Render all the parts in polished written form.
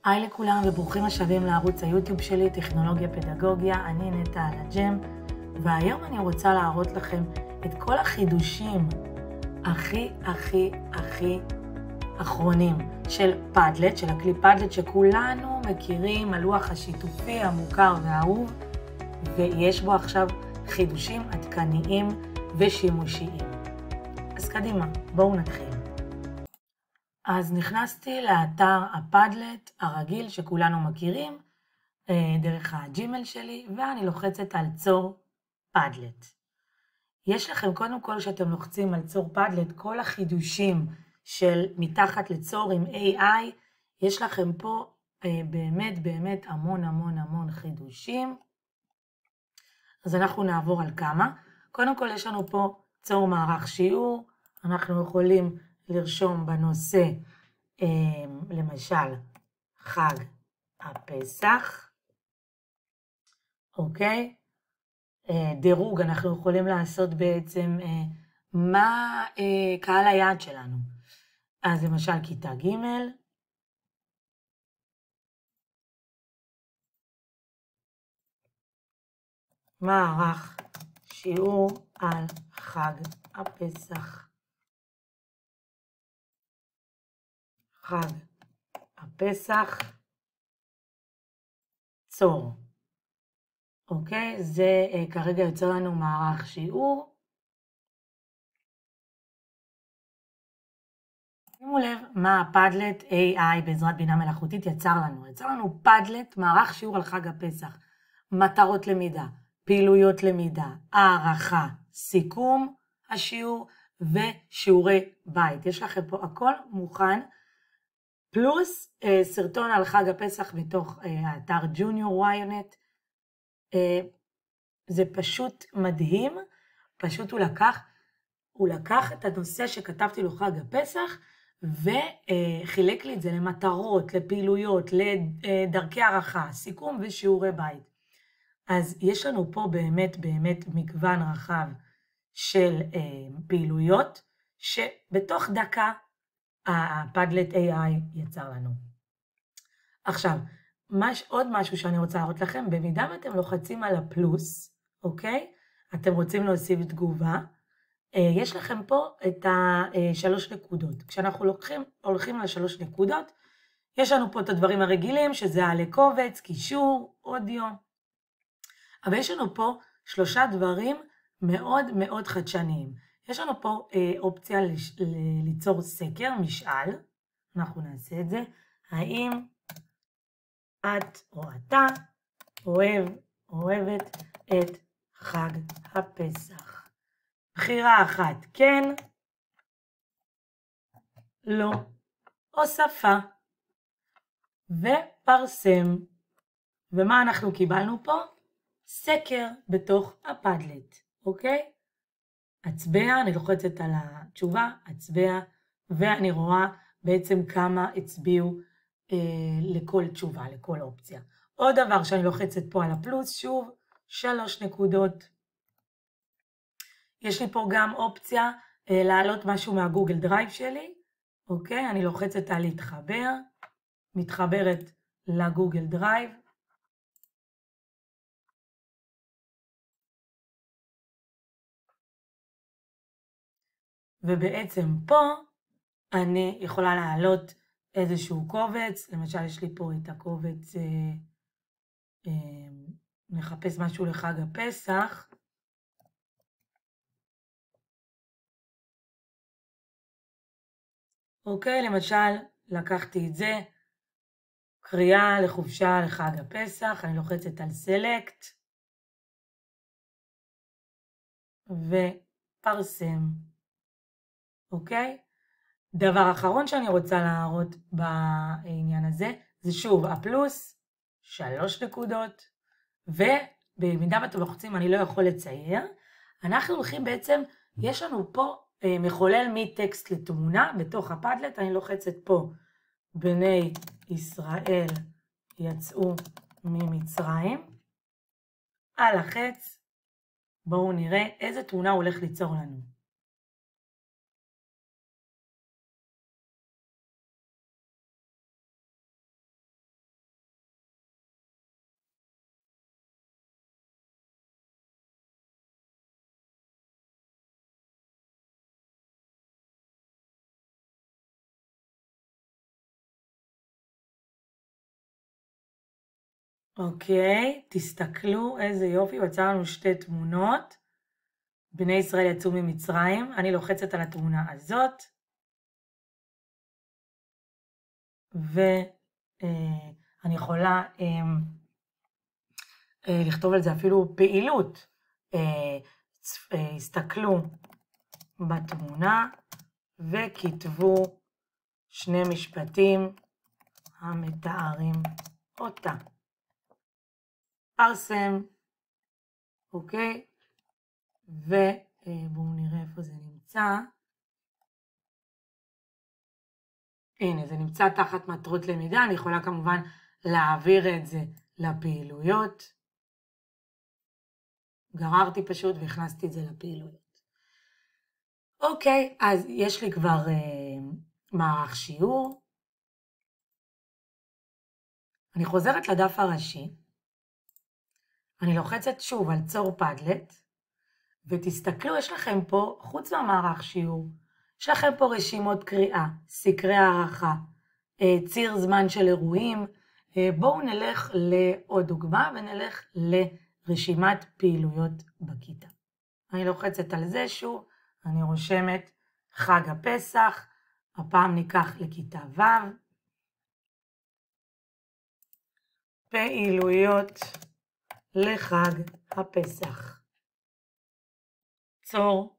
היי לכולם וברוכים השבים לערוץ היוטיוב שלי, טכנולוגיה פדגוגיה, אני נטע אלג'ם, והיום אני רוצה להראות לכם את כל החידושים הכי אחרונים של פאדלט, של הכלי פאדלט שכולנו מכירים, הלוח השיתופי המוכר והאהוב, ויש בו עכשיו חידושים עדכניים ושימושיים. אז קדימה, בואו נתחיל. אז נכנסתי לאתר הפאדלט הרגיל שכולנו מכירים, דרך הג'ימייל שלי, ואני לוחצת על צור פאדלט. יש לכם קודם כל שאתם לוחצים על צור פאדלט, כל החידושים של מתחת לצור עם AI, יש לכם פה באמת המון חידושים. אז אנחנו נעבור על כמה. קודם כל יש לנו פה צור מערך שיעור, אנחנו יכולים לרשום בנושא, למשל, חג הפסח, אוקיי? דירוג, אנחנו יכולים לעשות בעצם מה קהל היעד שלנו. אז למשל, כיתה ג', מערך שיעור על חג הפסח. חג הפסח, צור. אוקיי? זה כרגע יוצא לנו מערך שיעור. שימו לב מה הפאדלט AI בעזרת בינה מלאכותית יצר לנו. יצר לנו פאדלט, מערך שיעור על חג הפסח. מטרות למידה, פעילויות למידה, הערכה, סיכום השיעור ושיעורי בית. יש לכם פה הכל מוכן. פלוס סרטון על חג הפסח מתוך האתר ג'וניור YNET. זה פשוט מדהים, פשוט הוא לקח את הנושא שכתבתי לו חג הפסח, וחילק לי את זה למטרות, לפעילויות, לדרכי הערכה, סיכום ושיעורי בית. אז יש לנו פה באמת מגוון רחב של פעילויות, שבתוך דקה, הפאדלט AI יצר לנו. עכשיו, עוד משהו שאני רוצה להראות לכם, במידה ואתם לוחצים על הפלוס, אוקיי? אתם רוצים להוסיף תגובה, יש לכם פה את השלוש נקודות. כשאנחנו הולכים על 3 נקודות, יש לנו פה את הדברים הרגילים, שזה על קובץ, קישור, אודיו, אבל יש לנו פה 3 דברים מאוד חדשניים. יש לנו פה אופציה ליצור סקר, משאל, אנחנו נעשה את זה. האם את או אתה אוהבת את חג הפסח? בחירה אחת, כן, לא, הוספה, ופרסם. ומה אנחנו קיבלנו פה? סקר בתוך הפאדלט, אוקיי? הצבע, אני לוחצת על התשובה, הצבע, ואני רואה בעצם כמה הצביעו לכל תשובה, לכל אופציה. עוד דבר שאני לוחצת פה על הפלוס, שוב, 3 נקודות. יש לי פה גם אופציה להעלות משהו מהגוגל דרייב שלי, אוקיי? אני לוחצת על להתחבר, מתחברת לגוגל דרייב, ובעצם פה אני יכולה להעלות איזשהו קובץ, למשל יש לי פה את הקובץ, נחפש משהו לחג הפסח, אוקיי, למשל לקחתי את זה, קריאה לחופשה לחג הפסח, אני לוחצת על סלקט, ופרסם, אוקיי? דבר אחרון שאני רוצה להראות בעניין הזה, זה שוב הפלוס, 3 נקודות, ובמידה ואתם לוחצים אני לא יכול לצייר, אנחנו הולכים בעצם, יש לנו פה מחולל מטקסט לתמונה, בתוך הפאדלט אני לוחצת פה, בני ישראל יצאו ממצרים, על החץ, בואו נראה איזה תמונה הוא הולך ליצור לנו. אוקיי, תסתכלו איזה יופי, יצא לנו שתי תמונות. בני ישראל יצאו ממצרים, אני לוחצת על התמונה הזאת, ואני יכולה לכתוב על זה אפילו פעילות. הסתכלו בתמונה וכתבו שני משפטים המתארים אותה. פרסם, אוקיי? ובואו נראה איפה זה נמצא. הנה, זה נמצא תחת מטרות למידה, אני יכולה כמובן להעביר את זה לפעילויות. גררתי פשוט והכנסתי את זה לפעילויות. אוקיי, אז יש לי כבר מערך שיעור. אני חוזרת לדף הראשי. אני לוחצת שוב על צור פדלט, ותסתכלו, יש לכם פה, חוץ מהמערך שיעור, יש לכם פה רשימות קריאה, סקרי הערכה, ציר זמן של אירועים. בואו נלך לעוד דוגמה ונלך לרשימת פעילויות בכיתה. אני לוחצת על זה שוב, אני רושמת חג הפסח, הפעם ניקח לכיתה ו', פעילויות לחג הפסח. צור.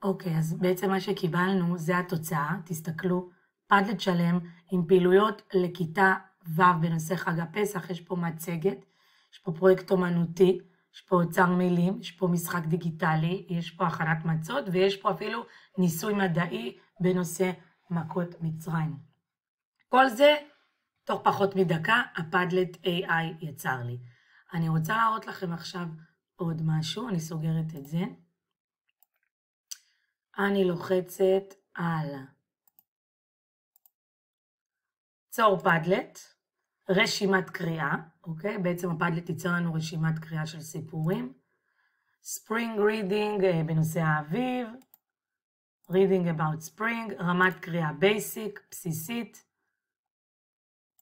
אוקיי, אז בעצם מה שקיבלנו זה התוצאה, תסתכלו, פדלט שלם עם פעילויות לכיתה ו' בנושא חג הפסח, יש פה מצגת, יש פה פרויקט אומנותי, יש פה אוצר מילים, יש פה משחק דיגיטלי, יש פה הכנת מצות, ויש פה אפילו ניסוי מדעי בנושא מכות מצרים. כל זה, תוך פחות מדקה, הפדלט AI יצר לי. אני רוצה להראות לכם עכשיו עוד משהו, אני סוגרת את זה. אני לוחצת על צור פדלט, רשימת קריאה, אוקיי? בעצם הפדלט ייצר לנו רשימת קריאה של סיפורים. Spring reading בנושא האביב, reading about spring, רמת קריאה basic, בסיסית,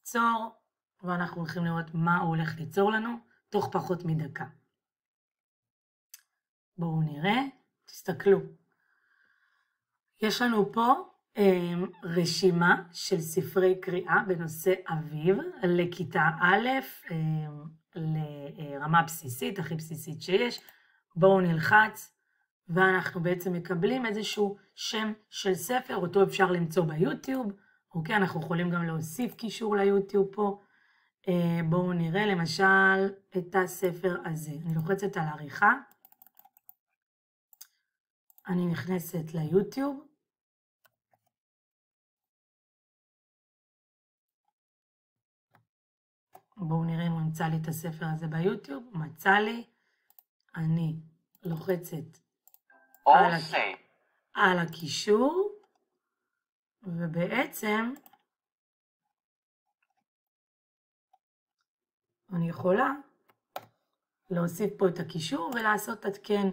צור, ואנחנו הולכים לראות מה הוא הולך ליצור לנו תוך פחות מדקה. בואו נראה, תסתכלו. יש לנו פה רשימה של ספרי קריאה בנושא אביב לכיתה א', לרמה בסיסית, הכי בסיסית שיש. בואו נלחץ, ואנחנו בעצם מקבלים איזשהו שם של ספר, אותו אפשר למצוא ביוטיוב. אוקיי, אנחנו יכולים גם להוסיף קישור ליוטיוב פה. בואו נראה למשל את הספר הזה. אני לוחצת על עריכה. אני נכנסת ליוטיוב. בואו נראה אם הוא ימצא לי את הספר הזה ביוטיוב. מצא לי. אני לוחצת על הקישור, ובעצם אני יכולה להוסיף פה את הקישור ולעשות עדכן,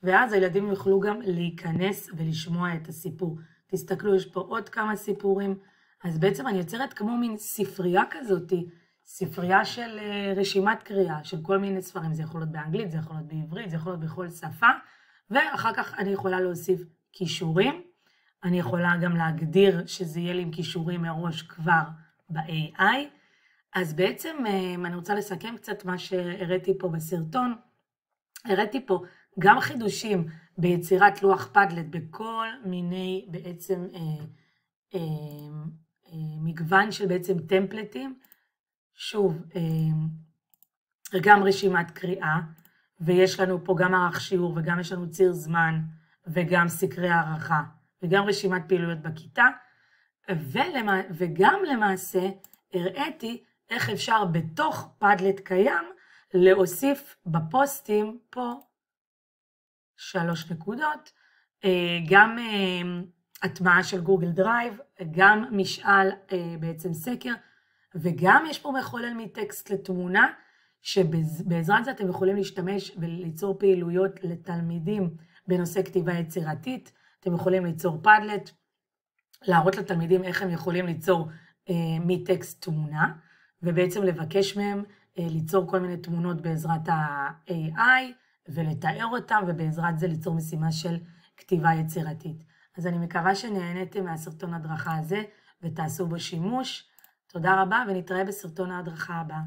ואז הילדים יוכלו גם להיכנס ולשמוע את הסיפור. תסתכלו, יש פה עוד כמה סיפורים, אז בעצם אני יוצרת כמו מין ספרייה כזאת, ספרייה של רשימת קריאה, של כל מיני ספרים, זה יכול להיות באנגלית, זה יכול להיות בעברית, זה יכול להיות בכל שפה, ואחר כך אני יכולה להוסיף קישורים, אני יכולה גם להגדיר שזה יהיה לי עם קישורים מראש כבר ב-AI, אז בעצם אני רוצה לסכם קצת מה שהראיתי פה בסרטון, הראיתי פה גם חידושים ביצירת לוח פדלט בכל מיני בעצם מגוון של בעצם טמפלטים, שוב, גם רשימת קריאה, ויש לנו פה גם מערך שיעור, וגם יש לנו ציר זמן, וגם סקרי הערכה, וגם רשימת פעילויות בכיתה, וגם למעשה הראיתי איך אפשר בתוך פדלט קיים להוסיף בפוסטים פה 3 נקודות, גם הטמעה של גוגל דרייב, גם משאל בעצם סקר, וגם יש פה מחולל מטקסט לתמונה, שבעזרת זה אתם יכולים להשתמש וליצור פעילויות לתלמידים בנושא כתיבה יצירתית. אתם יכולים ליצור פאדלט, להראות לתלמידים איך הם יכולים ליצור מטקסט תמונה, ובעצם לבקש מהם ליצור כל מיני תמונות בעזרת ה-AI, ולתאר אותם, ובעזרת זה ליצור משימה של כתיבה יצירתית. אז אני מקווה שנהניתם מהסרטון הדרכה הזה, ותעשו בו שימוש. תודה רבה, ונתראה בסרטון ההדרכה הבא.